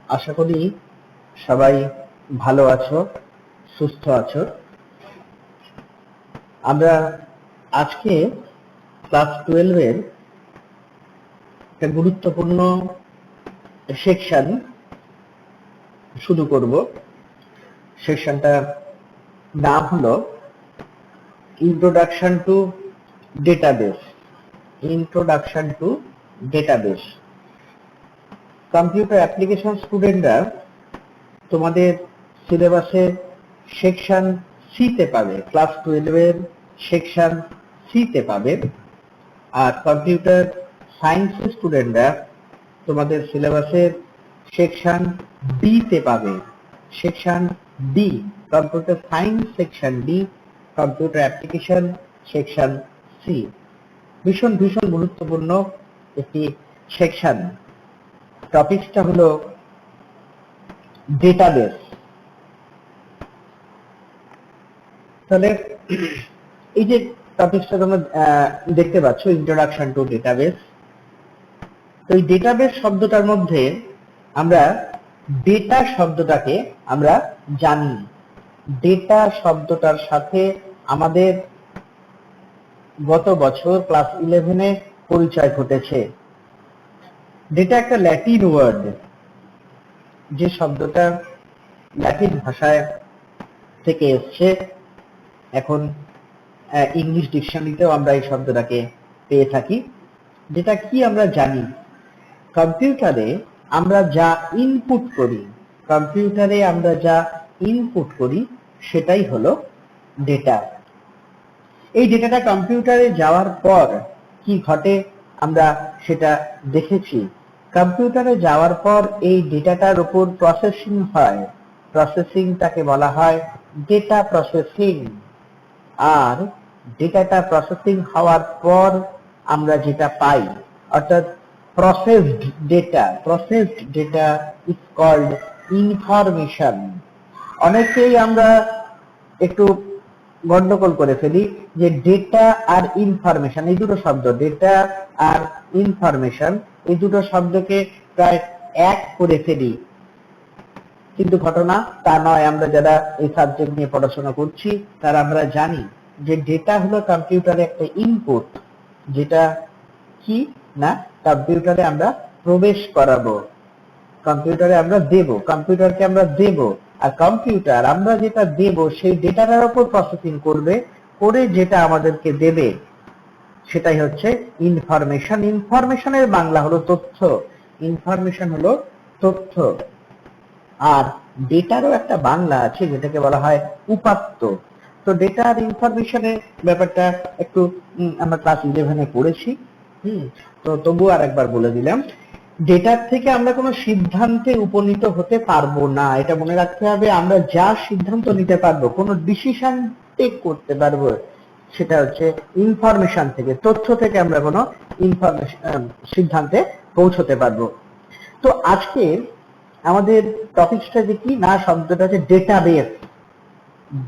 আশা করি সবাই ভালো আছো, সুস্থ আছো। আমরা আজকে ক্লাস 12 এর একটা গুরুত্বপূর্ণ সেকশন শুরু করব। সেকশনটার নাম হলো introduction to database. Introduction to database. Computer application স্টুডেন্টরা তোমাদের সিলেবাসে সেকশন সিতে পাবে, ক্লাস 12 এর সেকশন সিতে পাবে। আর কম্পিউটার সায়েন্সের স্টুডেন্টরা তোমাদের সিলেবাসের সেকশন ডি তে পাবে। Section D, computer science section D, computer application section C. ভীষণ ভীষণ গুরুত্বপূর্ণ একটি সেকশন। টপিকসটা হলো ডেটাবেস। তাহলে এই যে টপিকসটা তোমরা দেখতে পাচ্ছ, ইন্ট্রোডাকশন টু ডেটাবেস। তো এই ডেটাবেস শব্দটার মধ্যে আমরা ডেটা শব্দটাকে আমরা জানি। ডেটা শব্দটার সাথে আমাদের গত বছর ক্লাস 11-এ পরিচয় ঘটেছে। ডেটা একটা ল্যাটিন ওয়ার্ড, যে শব্দটা ল্যাটিন ভাষায় থেকে এসছে। এখন ইংলিশ ডিকশনারিতেও আমরা এই শব্দটাকে পেয়ে থাকি। যেটা কি আমরা জানি, কম্পিউটারে আমরা যা ইনপুট করি, কম্পিউটারে আমরা যা ইনপুট করি সেটাই হলো ডেটা। এই ডেটাটা কম্পিউটারে যাওয়ার পর কি ঘটে আমরা সেটা দেখেছি। কম্পিউটারে যাওয়ার পর এই ডেটাটার উপর প্রসেসিং হয়। প্রসেসিংটাকে বলা হয় ডেটা প্রসেসিং। আর ডেটাটা প্রসেসিং হওয়ার পর আমরা যেটা পাই, অর্থাৎ processed data, processed data is called information. অনেকেই আমরা একটু গন্ডগোল করে ফেলি যে ডেটা আর ইনফরমেশন, এই দুটো শব্দ, ডেটা আর ইনফরমেশন, এই দুটো শব্দকে প্রায় এক করে ফেলি। কিন্তু ঘটনা তা নয়। আমরা যারা এই সাবজেক্ট নিয়ে পড়াশোনা করছি তারা আমরা জানি যে ডেটা হলো কম্পিউটারে একটা ইনপুট, যেটা কি না কম্পিউটারে আমরা প্রবেশ করাবো, কম্পিউটারে আমরা দেব, কম্পিউটারকে আমরা দেব। আর কম্পিউটার আমরা যেটা দেব সেই ডেটাটার উপর প্রসেসিং করবে, করে যেটা আমাদেরকে দেবে সেটাই হচ্ছে ইনফরমেশন। ইনফরমেশনের বাংলা হলো তথ্য। ইনফরমেশন হলো তথ্য। আর ডেটারও একটা বাংলা আছে যেটাকে বলা হয় উপাত্ত। তো ডেটা আর ইনফরমেশনের ব্যাপারটা একটু আমরা ক্লাস 11-এ পড়েছি। তো তবুও আর একবার বলে দিলাম, ডেটার থেকে আমরা কোনো সিদ্ধান্তে উপনীত হতে পারবো না, এটা মনে রাখতে হবে। আমরা যা সিদ্ধান্ত নিতে পারবো, কোনো ডিসিশন টেক করতে পারবো, সেটা হচ্ছে ইনফরমেশন থেকে, তথ্য থেকে আমরা কোনো ইনফরমেশন সিদ্ধান্তে পৌঁছতে পারবো। তো আজকে আমাদের টপিকসটা যে কি না, শব্দটা হচ্ছে ডেটাবেস।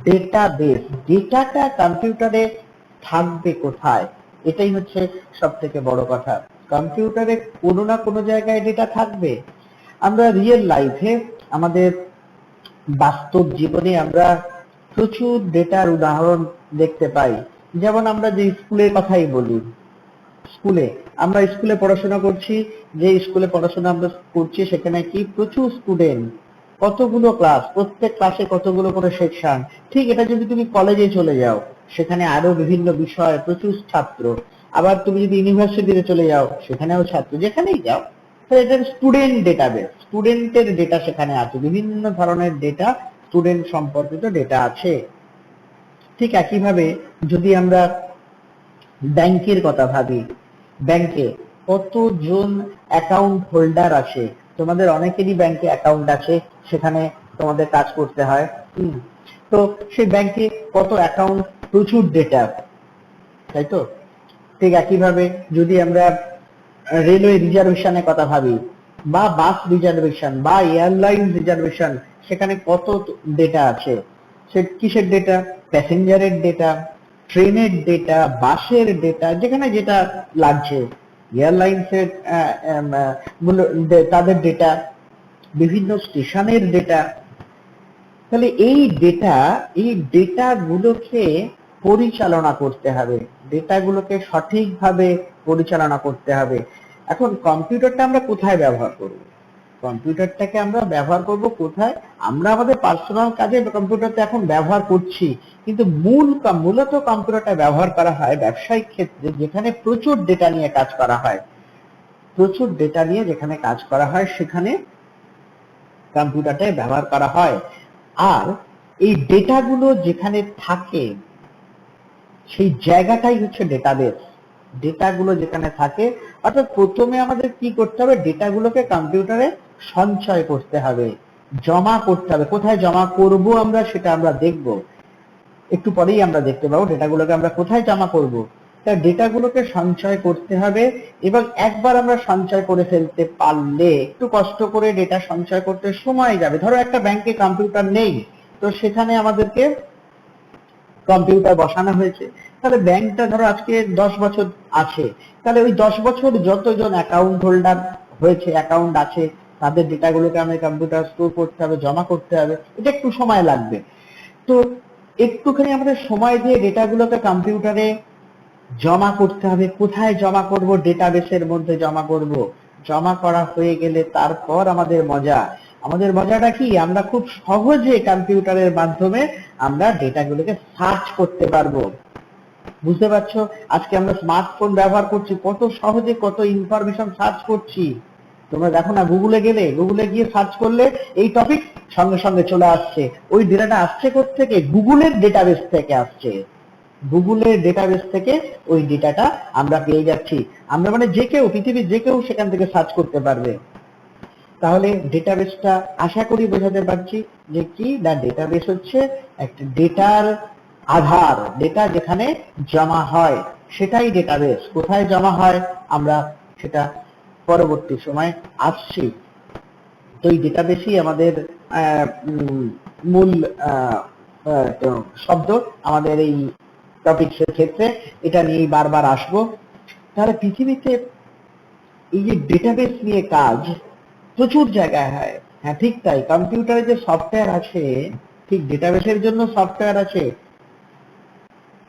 ডেটাবেস, ডেটাটা কম্পিউটারে থাকবে কোথায়, এটাই হচ্ছে সব থেকে বড় কথা। কম্পিউটারে কোনো না কোনো জায়গায় ডেটা থাকবে। আমরা রিয়েল লাইফে, আমাদের বাস্তব জীবনে আমরা প্রচুর ডেটার উদাহরণ দেখতে পাই। যেমন আমরা যে স্কুলের কথাই বলি, স্কুলে পড়াশোনা করছি, যে স্কুলে পড়াশোনা আমরা করছি সেখানে কি প্রচুর স্টুডেন্ট, কতগুলো ক্লাস, প্রত্যেক ক্লাসে কতগুলো করে সেকশন। ঠিক এটা যদি তুমি কলেজে চলে যাও, সেখানে আরো বিভিন্ন বিষয়, প্রচুর ছাত্র। আবার তুমি যদি ইউনিভার্সিটিতে চলে যাও, সেখানেও ছাত্র। যেখানেই যাও, এটা স্টুডেন্ট ডেটাবেস, স্টুডেন্টের ডেটা সেখানে আছে, বিভিন্ন ধরনের ডেটা, স্টুডেন্ট সম্পর্কিত ডেটা আছে। ঠিক একইভাবে যদি আমরা ব্যাংকের কথা ভাবি, ব্যাংকে কতজন অ্যাকাউন্ট হোল্ডার আছে। তোমাদের অনেকেরই ব্যাংকে অ্যাকাউন্ট আছে, সেখানে তোমাদের কাজ করতে হয়। তো সেই ব্যাংকে কত অ্যাকাউন্ট, প্রচুর ডেটা, তাই তো? ঠিক একইভাবে যদি আমরা রেলওয়ে রিজার্ভেশনের কথা ভাবি, বা বাস রিজার্ভেশন, বা এয়ারলাইন রিজার্ভেশন, সেখানে কত ডেটা আছে। সে কিসের ডেটা? প্যাসেঞ্জারের ডেটা, ট্রেনের ডেটা, বাসের ডেটা, যেখানে যেটা লাগছে। এয়ারলাইন্সের তাদের ডেটা, বিভিন্ন স্টেশনের ডেটা। তাহলে এই ডেটা গুলোকে পরিচালনা করতে হবে, ডেটাগুলোকে সঠিকভাবে পরিচালনা করতে হবে। এখন কম্পিউটারটা আমরা কোথায় ব্যবহার করব? কম্পিউটারটাকে আমরা ব্যবহার করব কোথায়? আমরা আমাদের পার্সোনাল কাজে কম্পিউটারটা এখন ব্যবহার করছি, কিন্তু মূলত কম্পিউটারটা ব্যবহার করা হয় ব্যবসায়িক ক্ষেত্রে, যেখানে প্রচুর ডেটা নিয়ে কাজ করা হয়। প্রচুর ডেটা নিয়ে যেখানে কাজ করা হয় সেখানে কম্পিউটারটাই ব্যবহার করা হয়। আর এই ডেটাগুলো যেখানে থাকে সেই জায়গাটাই হচ্ছে ডেটাবেস। ডেটাগুলো যেখানে থাকে, অর্থাৎ প্রথমে আমাদের কি করতে হবে? ডেটাগুলোকে কম্পিউটারে সঞ্চয় করতে হবে, জমা করতে হবে। কোথায় জমা করব আমরা সেটা আমরা দেখব, একটু পরেই আমরা দেখতে পাবো ডেটাগুলোকে আমরা কোথায় জমা করব। তা ডেটাগুলোকে সঞ্চয় করতে হবে, এবং একবার আমরা সঞ্চয় করে ফেলতে পারলে, একটু কষ্ট করে ডেটা সঞ্চয় করতে সময় যাবে। ধরো একটা ব্যাংকে কম্পিউটার নেই, তো সেখানে আমাদেরকে কম্পিউটার বসানো হয়েছে, তাহলে ব্যাংকটা ধরো আজকে 10 বছর আছে, তাহলে ওই 10 বছর যতজন অ্যাকাউন্ট হোল্ডার হয়েছে, অ্যাকাউন্ট আছে, তাদের ডেটাগুলোকে আমাদের কম্পিউটার স্টোর করতে হবে, জমা করতে হবে। এটা একটু সময় লাগবে। তো একটুখানি আমাদের সময় দিয়ে ডেটাগুলোকে কম্পিউটারে জমা করতে হবে। কোথায় জমা করব? ডেটাবেসের মধ্যে জমা করব। জমা করা হয়ে গেলে তারপর আমাদের মজাটা কি? আমরা খুব সহজে কম্পিউটারের মাধ্যমে আমরা ডেটাগুলোকে সার্চ করতে পারবো। বুঝতে পারছো? আজকে আমরা স্মার্টফোন ব্যবহার করছি, কত সহজে কত ইনফরমেশন সার্চ করছি। তোমরা দেখো না, গুগলে গিয়ে সার্চ করলে এই টপিক সঙ্গে সঙ্গে চলে আসছে। ওই ডেটাটা আসছে কোত্থেকে? গুগলের ডেটাবেস থেকে আসছে। গুগলের ডেটাবেস থেকে ওই ডেটাটা আমরা পেয়ে যাচ্ছি। আমরা মানে যে কেউ, পৃথিবীর যে কেউ সেখান থেকে সার্চ করতে পারবে। তাহলে ডেটাবেসটা আশা করি বোঝাতে পারছি যে কি না, ডেটাবেস হচ্ছে একটা ডেটার আধার। ডেটা যেখানে জমা হয় সেটাই ডেটাবেস। কোথায় জমা হয় আমরা সেটা পরবর্তী সময় আসছি। তো এই ডেটাবেসই আমাদের মূল শব্দ আমাদের এই টপিকসের ক্ষেত্রে। এটা নিয়ে বারবার আসবো। তাহলে পৃথিবীতে এই যে ডেটাবেস নিয়ে কাজ প্রচুর জায়গায় হয়। হ্যাঁ ঠিক তাই, কম্পিউটারে যে সফটওয়্যার আছে, ঠিক ডেটাবেসের জন্য সফটওয়্যার আছে।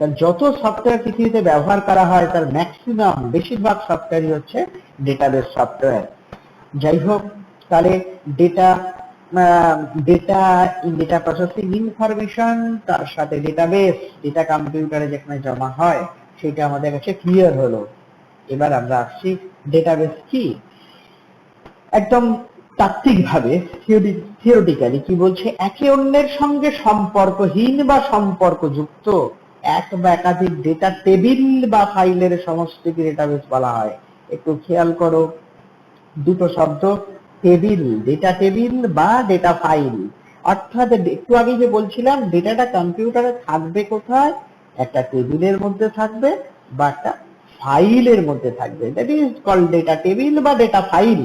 তার যত সফটওয়্যার পৃথিবীতে ব্যবহার করা হয় তার ম্যাক্সিমাম, বেশিরভাগ সফটওয়্যারই হচ্ছে ডেটাবেস সফটওয়্যার। যাই হোক, তাহলে ডেটা ডেটা প্রসেসিং ইনফরমেশন, তার সাথে ডেটাবেস, ডেটা কম্পিউটারে যেখানে জমা হয় সেটা আমাদের কাছে ক্লিয়ার হলো। এবার আমরা আসছি ডেটাবেস কি। একদম তাত্ত্বিকভাবে, থিওরিটিক্যালি কি বলছে? একে অন্যের সঙ্গে সম্পর্কহীন বা সম্পর্কযুক্ত এক বা একাধিক ডেটা টেবিল বা ফাইলের সমষ্টিকে ডেটাবেস বলা হয়। একটু খেয়াল করো দুটো শব্দ, টেবিল, ডেটা টেবিল বা ডেটা ফাইল। অর্থাৎ একটু আগে যে বলছিলাম ডেটাটা কম্পিউটারে থাকবে কোথায়? একটা টেবিলের মধ্যে থাকবে বা একটা ফাইলের মধ্যে থাকবে। That is called data table বা ডেটা ফাইল।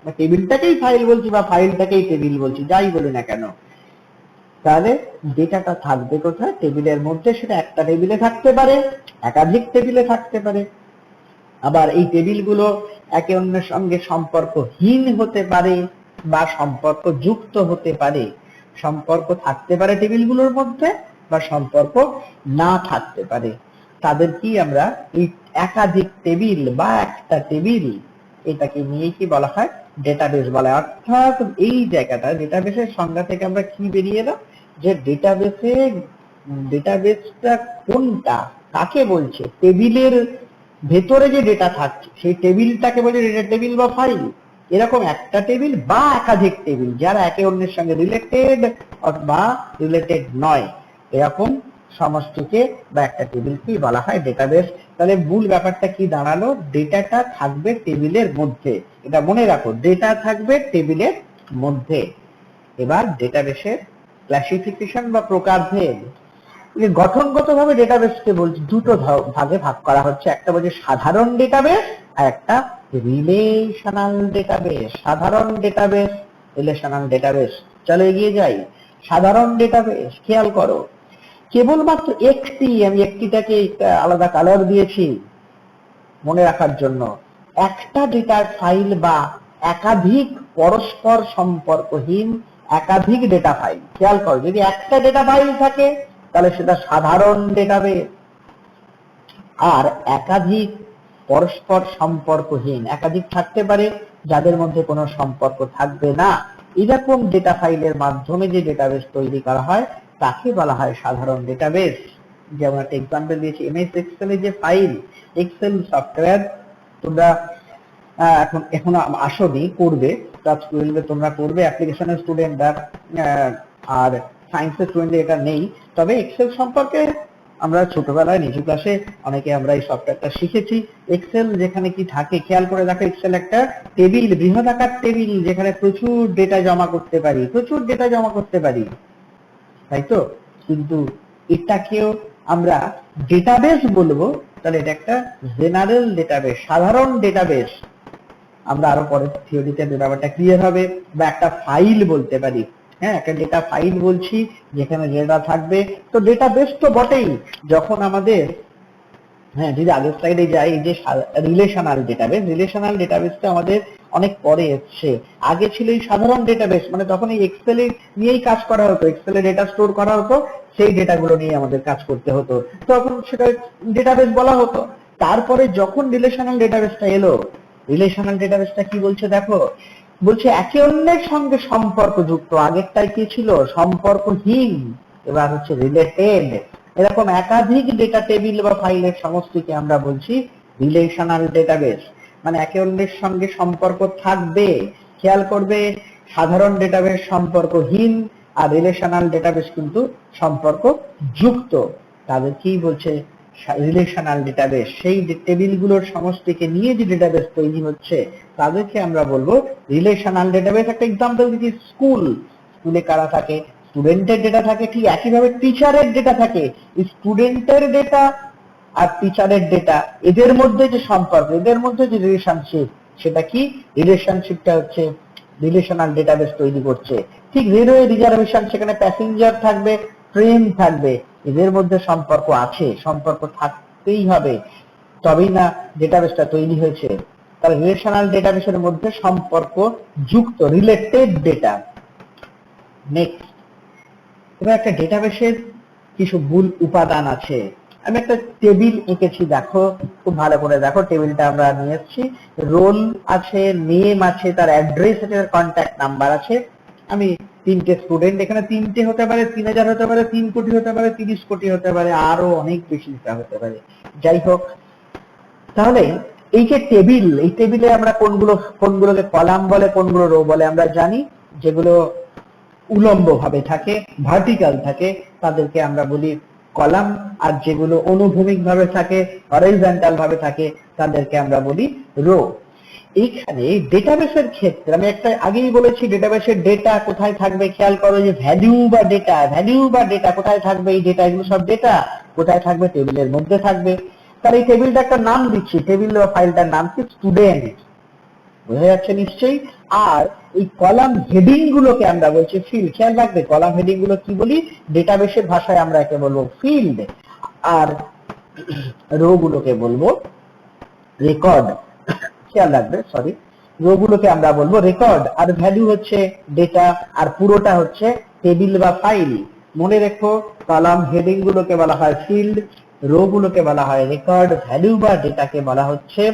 বা টেবিলটাকেই ফাইল বলছি বা ফাইলটাকেই টেবিল বলছি, যাই বলি না কেন। তাহলে ডেটাটা থাকবে কোথায়? টেবিলের মধ্যে। সেটা একটা টেবিলে থাকতে পারে, একাধিক টেবিলে থাকতে পারে। আবার এই টেবিলগুলো একে অন্যের সঙ্গে সম্পর্কহীন হতে পারে বা সম্পর্ক যুক্ত হতে পারে। সম্পর্ক থাকতে পারে টেবিলগুলোর মধ্যে বা সম্পর্ক না থাকতে পারে। তাদের কি আমরা এই একাধিক টেবিল বা একটা টেবিল, এটাকে নিয়ে কি বলা হয়? ডেটাবেস বলা হয়। অর্থাৎ এই জায়গাটা ডেটাবেসের সংজ্ঞা থেকে আমরা কি বেরিয়ে এলাম? যে ডেটাবেসটা কোনটা, কাকে বলছে? টেবিলের ভেতরে যে ডেটা থাকছে সেই টেবিলটাকে বলে ডেটা টেবিল বা ফাইল। এরকম একটা টেবিল বা একাধিক টেবিল যারা একে অন্যের সঙ্গে রিলেটেড অথবা রিলেটেড নয়, এরকম সমষ্টিকে বা একটা টেবিলকে বলা হয় ডেটাবেস। তাহলে মূল ব্যাপারটা কি দাঁড়ালো? ডেটাটা থাকবে টেবিলের মধ্যে। এটা মনে রাখো, ডেটা থাকবে টেবিলের মধ্যে। এবার ডেটাবেসের ক্লাসিফিকেশন বা প্রকারভেদ। গঠনগতভাবে ডেটাবেসকে বলছি দুটো ভাগে ভাগ করা হচ্ছে। একটা বলছে সাধারণ ডেটাবেস আর একটা রিলেশনাল ডেটাবেস। সাধারণ ডেটাবেস, রিলেশনাল ডেটাবেস। চলো এগিয়ে যাই। সাধারণ ডেটাবেস খেয়াল করো, কেবলমাত্র আমি একটিটাকে আলাদা কালার দিয়েছি মনে রাখার জন্য। একটা ডেটার ফাইল বা একাধিক পরস্পর সম্পর্কহীন একাধিক ডেটা ফাইল। খেয়াল করো, যদি একটা ডেটা ফাইল থাকে তাহলে সেটা সাধারণ ডেটাবেস, আর একাধিক পরস্পর সম্পর্কহীন, একাধিক থাকতে পারে যাদের মধ্যে কোনো সম্পর্ক থাকবে না, এরকম ডেটা ফাইলের মাধ্যমে যে ডেটাবেস তৈরি করা হয় তাকে বলা হয় সাধারণ ডেটাবেস। যেমন একটা এক্সাম্পল দিয়েছি, এমএস এক্সেল এর যে ফাইল, এক্সেল সফটওয়্যার তোমরা এখন আসোনি, করবে ক্লাস 12 তোমরা করবে, অ্যাপ্লিকেশনের স্টুডেন্টরা আর সায়েন্সের স্টুডেন্টদের এটা নেই। তবে এক্সেল সম্পর্কে আমরা ছোটবেলায় নিচু ক্লাসে অনেকে আমরা এই সফটওয়্যারটা শিখেছি। এক্সেল যেখানে কি থাকে খেয়াল করে দেখো, এক্সেল একটা টেবিল, বৃহদাকার টেবিল, যেখানে প্রচুর ডেটা জমা করতে পারি, প্রচুর ডেটা জমা করতে পারি, তাই তো? কিন্তু এটাকেও আমরা ডেটাবেস বলবো, তাহলে এটা একটা জেনারেল ডেটাবেস, সাধারণ ডেটাবেস। আমরা আরো পরে থিওরিতে ব্যাপারটা ক্লিয়ার হবে। বা একটা ফাইল বলতে পারি, হ্যাঁ একটা ডেটা ফাইল বলছি যেখানে ডেটা থাকবে, তো ডেটাবেস তো বটেই। যখন আমাদের, হ্যাঁ যদি আগের স্লাইডে যাই, এই যে রিলেশনাল ডেটাবেস, রিলেশনাল ডেটাবেসটা আমাদের অনেক পরে এসছে। আগে ছিল এই সাধারণ ডেটাবেস, মানে তখন এই এক্সেল নিয়েই কাজ করা হতো, এক্সেলে ডেটা স্টোর করা হতো, সেই ডেটাগুলো নিয়ে আমাদের কাজ করতে হতো, তখন সেটা ডেটাবেস বলা হতো। তারপরে যখন রিলেশনাল ডেটাবেসটা এলো, রিলেশনাল ডেটাবেসটা কি বলছে দেখো, বলছে একে অন্যের সঙ্গে সম্পর্কযুক্ত। আগেরটাই কি ছিল? সম্পর্কহীন। এবার হচ্ছে রিলেটেড। এরকম একাধিক ডেটা টেবিল বা ফাইলের সমষ্টিকে আমরা বলছি রিলেশনাল ডেটাবেস, মানে একে অন্যের সঙ্গে সম্পর্ক থাকবে। খেয়াল করবে, সাধারণ ডেটাবেস সম্পর্কহীন, আর রিলেশনাল ডেটাবেস কিন্তু সম্পর্ক যুক্ত। তাদের কি বলছে? Relational database. সেই টেবিলগুলোর সমষ্টিকে নিয়ে যে ডেটাবেস তৈরি হচ্ছে তাদেরকে আমরা বলবো রিলেশনাল ডেটাবেস। একটা এক্সাম্পল দিচ্ছি, স্কুল, স্কুলে কারা থাকে? স্টুডেন্টের ডেটা থাকে, ঠিক একইভাবে টিচারের ডেটা থাকে। স্টুডেন্টের ডেটা আর টিচারের ডেটা, এদের মধ্যে যে সম্পর্ক, এদের মধ্যে যে রিলেশনশিপ, সেটা কি? রিলেশনশিপটা হচ্ছে রিলেশনাল ডেটাবেস তৈরি করছে। ঠিক রেলওয়ে রিজার্ভেশন, সেখানে প্যাসেঞ্জার থাকবে, ট্রেন থাকবে, এদের মধ্যে সম্পর্ক আছে, সম্পর্ক থাকতেই হবে, তবেই না ডেটাবেসটা তৈরি হয়েছে। তাহলে রিলেশনাল ডেটাবেসের মধ্যে সম্পর্ক যুক্ত, রিলেটেড ডেটা। নেক্সট, এবার একটা ডেটাবেসের কিছু মূল উপাদান আছে। আমি একটা টেবিল এঁকেছি, দেখো খুব ভালো করে দেখো, টেবিলটা আমরা নিয়ে এসেছি। রোল আছে, নেম আছে, তার অ্যাড্রেস আছে, তার কন্ট্যাক্ট নাম্বার আছে। আমি 3টে স্টুডেন্ট, এখানে 3টে হতে পারে, 3000 হতে পারে, 3 কোটি হতে পারে, 30 কোটি হতে পারে, আরো অনেক বেশি হতে পারে, যাই হোক। তাহলে এই যে টেবিল, এই টেবিলে আমরা কোনগুলোকে কলাম বলে, কোনগুলো রো বলে আমরা জানি। যেগুলো উলম্ব ভাবে থাকে, ভার্টিক্যাল থাকে, তাদেরকে আমরা বলি কলাম, আর যেগুলো অনুভূমিক ভাবে থাকে, হরাইজন্টাল ভাবে থাকে, তাদেরকে আমরা বলি রো। এইখানে ডেটাবেসের ক্ষেত্রে আমি একটা আগেই বলেছি, ডেটাবেসের ডেটা কোথায় থাকবে, খেয়াল করো যে ভ্যালু বা ডেটা, ভ্যালু বা ডেটা কোথায় থাকবে? এই ডেটা, এগুলো সব ডেটা কোথায় থাকবে? টেবিলের মধ্যে থাকবে। তাহলে এই টেবিলটা একটা নাম দিচ্ছি, টেবিল বা ফাইলটার নাম কি? স্টুডেন্ট, বোঝা যাচ্ছে নিশ্চয়ই। আর এই কলাম হেডিং গুলোকে আমরা বলছি ফিল্ড। খেয়াল রাখবে, কলাম হেডিং গুলো কি বলি? ডেটাবেসের ভাষায় আমরা একে বলবো ফিল্ড, আর রো গুলোকে বলবো রেকর্ড। খেয়াল রাখবে, সরি, রো গুলোকে আমরা বলবো রেকর্ড, আর ভ্যালু হচ্ছে ডেটা, আর পুরোটা হচ্ছে টেবিল বা ফাইল। মনে রেখো, কলাম হেডিং গুলোকে বলা হয় ফিল্ড, রো গুলোকে বলা হয় রেকর্ড, ভ্যালু বা ডেটাকে বলা হচ্ছে,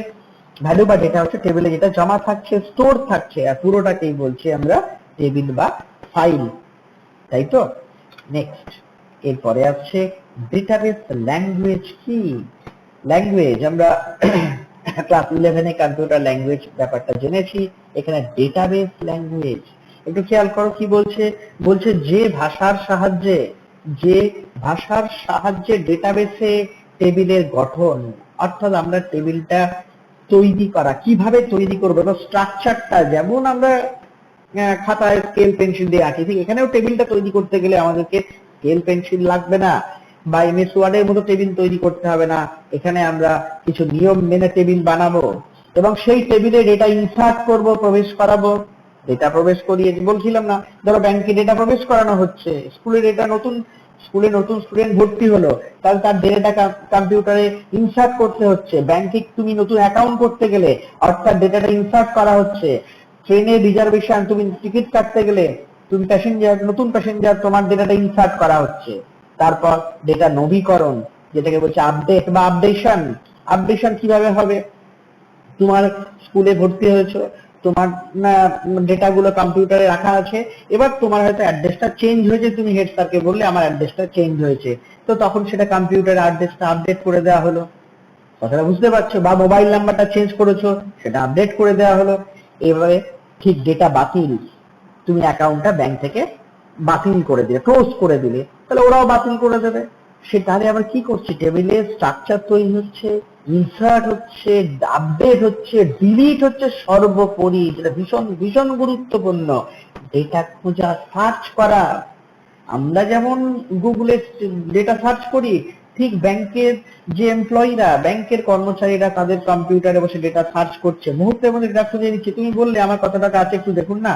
ভ্যালু বা ডেটা হচ্ছে টেবিলে যেটা জমা থাকছে, স্টোর থাকছে, আর পুরোটাকেই বলছি আমরা টেবিল বা ফাইল, তাই তো? নেক্সট, এরপরে আসছে ডেটাবেস ল্যাঙ্গুয়েজ কি? ল্যাঙ্গুয়েজ আমরা ক্লাস 11-এ কম্পিউটার ল্যাঙ্গুয়েজ ব্যাপারটা জেনেছি। এখানে ডেটাবেস ল্যাঙ্গুয়েজ, একটু খেয়াল করো কি বলছে। বলছে যে ভাষার সাহায্যে, যে ভাষার সাহায্যে ডেটাবেসে টেবিলের গঠন, অর্থাৎ আমরা টেবিলটা তৈরি করা, কিভাবে তৈরি করবো, স্ট্রাকচারটা যেমন আমরা খাতায় স্কেল পেন্সিল দিয়ে আঁকি, ঠিক এখানেও টেবিলটা তৈরি করতে গেলে আমাদেরকে স্কেল পেন্সিল লাগবে না, বা এমএস ওয়ার্ডের মতো টেবিল তৈরি করতে হবে না। এখানে আমরা কিছু নিয়ম মেনে টেবিল বানাবো, এবং সেই টেবিলে ডেটা ইনসার্ট করব, প্রবেশ করাবো। ডেটা প্রবেশ করিয়ে, বলছিলাম না, ধরো ব্যাংকে ডেটা প্রবেশ করানো হচ্ছে, স্কুলে ডেটা স্কুলে নতুন স্টুডেন্ট ভর্তি হলো, তাহলে তার ডেটা কম্পিউটারে ইনসার্ট করতে হচ্ছে। ব্যাংকে তুমি নতুন অ্যাকাউন্ট করতে গেলে, অর্থাৎ ডেটাটা ইনসার্ট করা হচ্ছে। ট্রেনের রিজার্ভেশন, তুমি টিকিট কাটতে গেলে তুমি প্যাসেঞ্জার, নতুন প্যাসেঞ্জার, তোমার ডেটাটা ইনসার্ট করা হচ্ছে। তারপর ডেটা নবীকরণ, যেটাকে বলছে আপডেট বা আপডেশন। আপডেশন কিভাবে হবে? তোমার স্কুলে ভর্তি হয়েছো, তোমার ডেটা গুলো কম্পিউটারে রাখা আছে, এবার তোমার হয়তো অ্যাড্রেসটা চেঞ্জ হয়েছে, তুমি হেড স্যারকে বললে আমার অ্যাড্রেসটা চেঞ্জ হয়েছে, তো তখন সেটা কম্পিউটারে অ্যাড্রেসটা আপডেট করে দেওয়া হলো। কথাটা বুঝতে পারছো? বা মোবাইল নাম্বারটা চেঞ্জ করেছো, সেটা আপডেট করে দেওয়া হলো। এবারে ঠিক ডেটা বাতিল, তুমি অ্যাকাউন্টটা ব্যাংক থেকে বাতিল করে দিলে, ক্লোজ করে দিলে, তাহলে ওরাও বাতিল করে দেবে। সে তাহলে আবার কি করছে? টেবিলে স্ট্রাকচার তৈরি হচ্ছে, ইনসার্ট হচ্ছে, আপডেট হচ্ছে, ডিলিট হচ্ছে, সর্বোপরি যেটা ভীষণ ভীষণ গুরুত্বপূর্ণ, ডেটা খোঁজা, সার্চ করা। আমরা যেমন গুগলে ডেটা সার্চ করি, ঠিক ব্যাংকের যে এমপ্লয়িরা, ব্যাংকের কর্মচারীরা তাদের কম্পিউটারে বসে ডেটা সার্চ করছে, মুহূর্তের মধ্যে ডেটা খুঁজে নিচ্ছে। তুমি বললে আমার কত টাকা আছে একটু দেখুন না,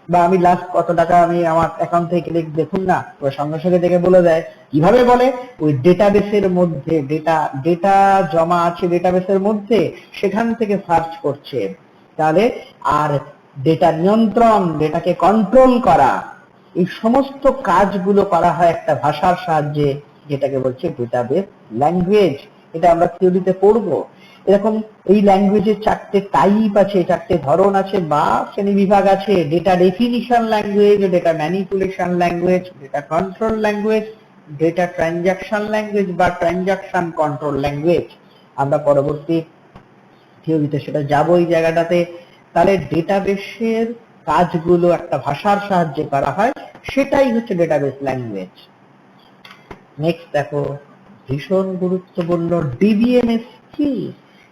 বা আমি লাস্ট কত টাকা আমি আমার অ্যাকাউন্ট থেকে দেখুন না, ওরা সঙ্গে সঙ্গে দেখে বলে দেয়। কিভাবে বলে? ওই ডেটাবেসের মধ্যে ডেটা জমা আছে ডেটাবেসের মধ্যে, সেখান থেকে সার্চ করছে। তাহলে আর ডেটা নিয়ন্ত্রণ, ডেটাকে কন্ট্রোল করা, এই সমস্ত কাজগুলো করা হয় একটা ভাষার সাহায্যে, যেটাকে বলছে ডেটাবেস ল্যাঙ্গুয়েজ। এটা আমরা থিওরিতে পড়বো। এরকম এই ল্যাঙ্গুয়েজের 4টে টাইপ আছে, 4টে ধরন আছে বা শ্রেণী বিভাগ আছে। Data definition language, data manipulation language, data control language, data transaction language বা ট্রানজাকশন কন্ট্রোল ল্যাঙ্গুয়েজ। আমরা পরবর্তী থিওরিতে সেটা যাবো এই জায়গাটাতে। তাহলে ডেটাবেসের কাজগুলো একটা ভাষার সাহায্যে করা হয়, সেটাই হচ্ছে ডেটাবেস ল্যাঙ্গুয়েজ। নেক্সট দেখো, ভীষণ গুরুত্বপূর্ণ, ডিবিএমএস কি?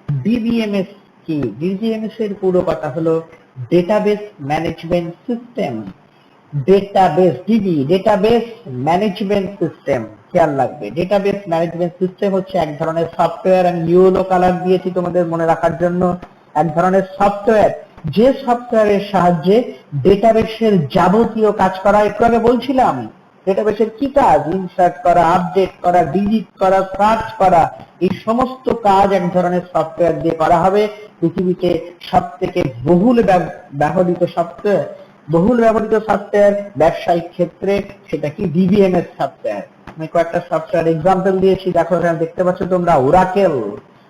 ডিবিএমএস কি? ডিবিএমএস এর পুরো কথা হলো database management system. Database, DB database management system. খেয়াল রাখবে, ডেটাবেস ম্যানেজমেন্ট সিস্টেম হচ্ছে এক ধরনের সফটওয়্যার। আমি ইয়েলো কালার দিয়েছি তোমাদের মনে রাখার জন্য। এক ধরনের সফটওয়্যার, যে সফটওয়্যারের সাহায্যে ডেটাবেসের যাবতীয় কাজ করা। একটু আগে বলছিলাম ডেটাবেসের কি কাজ? ইনসার্ট করা, আপডেট করা, ডিলিট করা, সার্চ করা, এই সমস্ত কাজ এক ধরনের সফটওয়্যার দিয়ে করা হবে। পৃথিবীতে সব থেকে বহুল ব্যবহৃত সফটওয়্যার, ব্যবসায়িক ক্ষেত্রে সেটা কি? DBMS software. আমি কয়েকটা সফটওয়্যার এক্সাম্পল দিয়েছি, দেখো এখানে দেখতে পাচ্ছ তোমরা।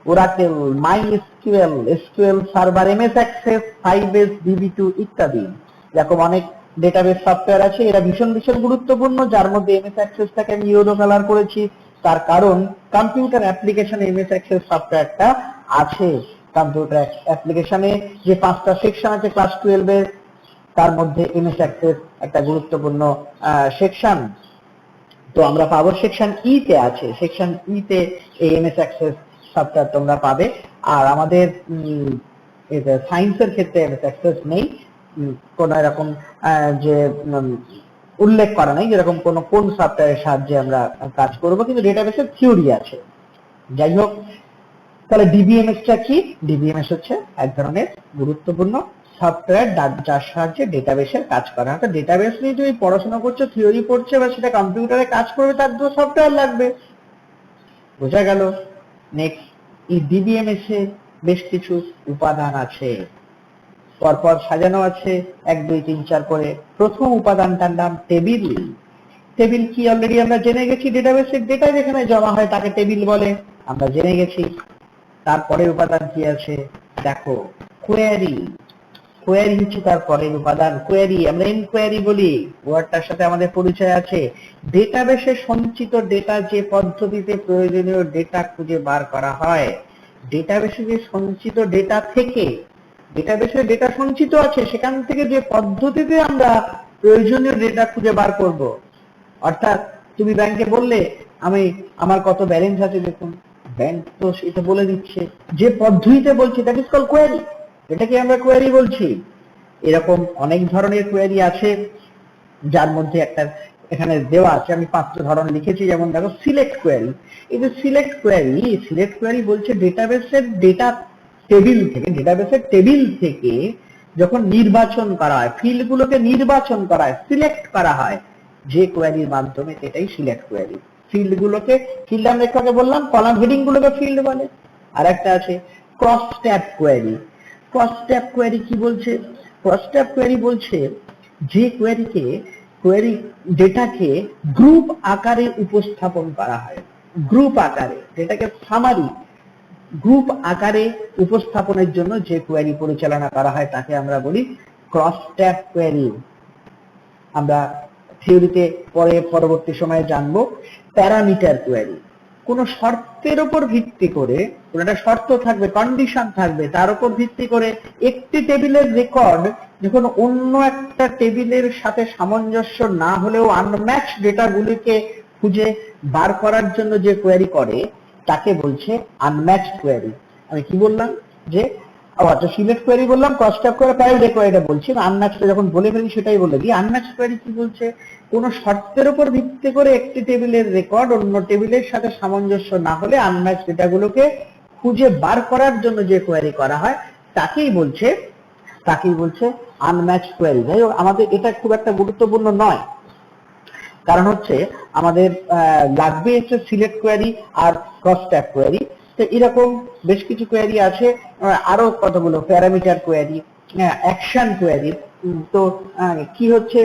Oracle, MySQL, SQL server, MS Access, Firebase, DB two ইত্যাদি। এরকম অনেক ডেটাবেস সফটওয়্যার আছে, এরা ভীষণ ভীষণ গুরুত্বপূর্ণ। যার মধ্যে এমএস অ্যাক্সেসটাকে আমি ইয়েলো কালার করেছি, তার কারণ কম্পিউটার অ্যাপ্লিকেশনে এমএস অ্যাক্সেস সফটওয়্যারটা আছে। কম্পিউটার অ্যাপ্লিকেশনে যে 5টা সেকশন আছে ক্লাস 12 এর, তার মধ্যে এমএস অ্যাক্সেস একটা গুরুত্বপূর্ণ সেকশন। তো আমরা পাবো সেকশন ই তে আছে, সেকশন ই তে এই এমএস অ্যাক্সেস সফটওয়্যার তোমরা পাবে। আর আমাদের সায়েন্সের ক্ষেত্রে এমএস অ্যাক্সেস নেই, কোন এরকম যে উল্লেখ করা নেই যেরকম কোন সফটওয়্যারের সাহায্যে আমরা কাজ করব, কিন্তু ডেটাবেসের থিওরি আছে। যাই হোক, তাহলে ডিবিএমএসটা কি? ডিবিএমএস হচ্ছে এক ধরনের গুরুত্বপূর্ণ সফটওয়্যার যার সাহায্যে ডেটাবেসের কাজ করা হয়। ডেটাবেস নিয়ে যদি পড়াশোনা করছো, থিওরি পড়ছে, বা সেটা কম্পিউটারে কাজ করবে, তার জন্য সফটওয়্যার লাগবে। বোঝা গেল? নেক্সট, এই ডিবিএমএস এর বেশ কিছু উপাদান আছে, পরপর সাজানো আছে 1 2 3 4 করে। প্রথম উপাদানটার নাম টেবিল। টেবিল কি অলরেডি আমরা জেনে গেছি, ডেটাবেসের ডেটা যেখানে জমা হয় তাকে টেবিল বলে, আমরা জেনে গেছি। তারপরের উপাদান কি আছে দেখো, কোয়েরি। কোয়েরি হচ্ছে তারপরের উপাদান। কোয়েরি আমরা ইনকোয়ারি বলি, ওয়ার্ডটার সাথে আমাদের পরিচয় আছে। ডেটাবেসে সঞ্চিত ডেটা যে পদ্ধতিতে প্রয়োজনীয় ডেটা খুঁজে বার করা হয়, ডেটাবেসে যে সঞ্চিত ডেটা থেকে, ডেটাবেসে ডেটা সঞ্চিত আছে, সেখান থেকে যে পদ্ধতিতে আমরা প্রয়োজনীয় ডেটা খুঁজে বার করব। অর্থাৎ তুমি ব্যাংকে বললে আমি আমার কত ব্যালেন্স আছে দেখুন, ব্যাংক তো সেটা বলে দিচ্ছে, যে পদ্ধতিতে বলছে, দ্যাট ইজ কল কোয়েরি। এটাকে আমরা কোয়েরি বলছি। এরকম অনেক ধরনের কোয়েরি আছে, যার মধ্যে একটা এখানে দেওয়া আছে, আমি 5টা ধরন লিখেছি। যেমন দেখো, সিলেক্ট কোয়েরি। এই যে সিলেক্ট কোয়েরি বলছে ডেটাবেসের ডেটা টেবিল থেকে, ডেটাবেসের টেবিল থেকে যখন নির্বাচন করা হয়, ফিল্ডগুলোকে নির্বাচন করা হয়, সিলেক্ট করা হয় যে কোয়েরির মাধ্যমে, সেটাই সিলেক্ট কোয়েরি। ফিল্ডগুলোকে, ফিল্ড আমরা একটু আগে বললাম, কলাম হেডিং গুলোকে ফিল্ড বলে। আর একটা আছে cross tab query. Cross tab query কি বলছে? ক্রস ট্যাব কোয়েরি বলছে যে কোয়েরি ডেটাকে গ্রুপ আকারে উপস্থাপন করা হয়, গ্রুপ আকারে, যেটাকে সামারি গ্রুপ আকারে উপস্থাপনের জন্য যে কোয়েরি পরিচালনা করা হয় তাকে আমরা বলি ক্রস ট্যাব কোয়েরি। আমরা থিওরিতে পরবর্তী সময়ে জানবো প্যারামিটার কোয়েরি। কোন শর্তের উপর ভিত্তি করে, কোন একটা শর্ত থাকবে, কন্ডিশন থাকবে, তার উপর ভিত্তি করে একটি টেবিলের রেকর্ড যখন অন্য একটা টেবিলের সাথে সামঞ্জস্য না হলেও আনম্যাচ ডেটাগুলিকে খুঁজে বার করার জন্য যে কোয়েরি করে তাকে বলছে আনম্যাচ কোয়েরি। আমি কি বললাম যে আচ্ছা, সিলেক্ট কোয়েরি বললাম, ক্রস ট্যাব করে প্যারামিটার কোয়েরিটা বলছি, আনম্যাচটা যখন বলে ফেলি সেটাই বলে দিই। আনম্যাচ কোয়েরি কি বলছে, কোন শর্তের উপর ভিত্তি করে একটি টেবিলের রেকর্ড অন্য টেবিলের সাথে সামঞ্জস্য না হলে আনম্যাচ ডেটাগুলোকে খুঁজে বার করার জন্য যে কোয়েরি করা হয় তাকেই বলছে আনম্যাচ কোয়েরি। যাই হোক, আমাদের এটা খুব একটা গুরুত্বপূর্ণ নয়, কারণ হচ্ছে আমাদের লাগবে হচ্ছে সিলেক্ট কোয়েরি আর ক্রস ট্যাব কোয়েরি। তো এরকম বেশ কিছু কোয়েরি আছে, আরো কতগুলো প্যারামিটার কোয়েরি, অ্যাকশন কোয়েরি। তো কি হচ্ছে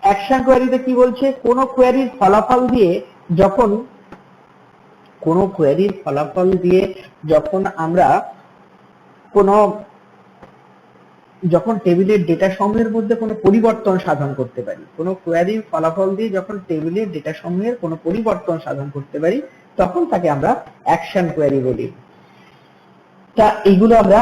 অ্যাকশন কোয়েরিতে কি বলছে, কোন কোয়েরির ফলাফল দিয়ে যখন আমরা যখন টেবিলের ডেটা সমূহের মধ্যে কোনো পরিবর্তন সাধন করতে পারি, কোনো কোয়েরির ফলাফল দিয়ে যখন টেবিলের ডেটা সমূহের কোনো পরিবর্তন সাধন করতে পারি তখন তাকে আমরা অ্যাকশন কোয়েরি বলি। তা এইগুলো আমরা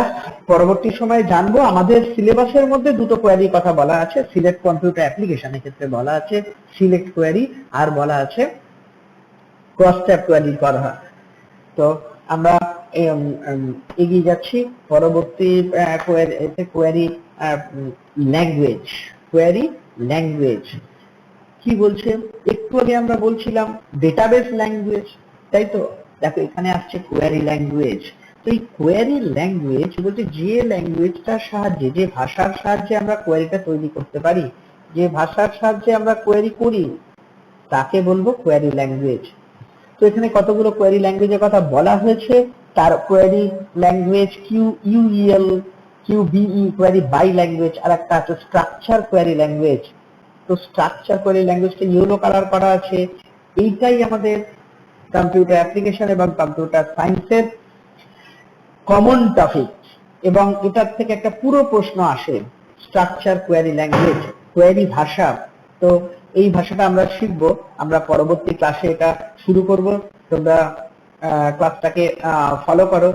পরবর্তী সময়ে জানবো। আমাদের সিলেবাসের মধ্যে দুটো কোয়েরির কথা বলা আছে, সিলেক্ট কম্পিউটার অ্যাপ্লিকেশনের ক্ষেত্রে বলা আছে সিলেক্ট কোয়েরি, আর বলা আছে ক্রস ট্যাব কোয়েরি করা। তো আমরা এগিয়ে যাচ্ছি পরবর্তী কোয়েরি ল্যাঙ্গুয়েজ। কি বলছে, একটু আগে আমরা বলছিলাম ডেটাবেস ল্যাঙ্গুয়েজ, তাই তো? দেখো এখানে আসছে কোয়েরি ল্যাঙ্গুয়েজ। তো এই কোয়েরি ল্যাঙ্গুয়েজ বলতে যে ল্যাঙ্গুয়েজটার সাহায্যে, যে ভাষার সাহায্যে আমরা কোয়েরিটা তৈরি করতে পারি, যে ভাষার সাহায্যে আমরা কোয়েরি করি তাকে বলবো কোয়েরি ল্যাঙ্গুয়েজ। তো এখানে কতগুলো কোয়েরি ল্যাঙ্গুয়েজের কথা বলা হয়েছে। তার query language QEL, QBE query by language, আর একটা আছে স্ট্রাকচার কোয়েরি ল্যাঙ্গুয়েজ। তো স্ট্রাকচার কোয়েরি ল্যাঙ্গুয়েজটা ইয়েলো কালার করা আছে। এইটাই আমাদের কম্পিউটার অ্যাপ্লিকেশন এবং কম্পিউটার সায়েন্সের কমন টপিক, এবং এটার থেকে একটা পুরো প্রশ্ন আসে, স্ট্রাকচার কোয়েরি ল্যাঙ্গুয়েজ, কোয়েরি ভাষা। তো এই ভাষাটা আমরা শিখবো, আমরা পরবর্তী ক্লাসে এটা শুরু করব। তোমরা ক্লাসটাকে ফলো করো,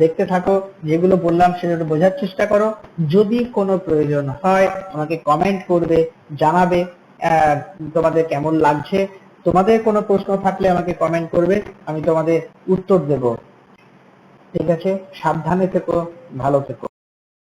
দেখতে থাকো, যেগুলো বললাম সেগুলো বোঝার চেষ্টা করো। যদি কোনো প্রয়োজন হয় আমাকে কমেন্ট করবে, জানাবে তোমাদের কেমন লাগছে। তোমাদের কোনো প্রশ্ন থাকলে আমাকে কমেন্ট করবে, আমি তোমাদের উত্তর দেব। ঠিক আছে, সাবধানে থেকো, ভালো থেকো।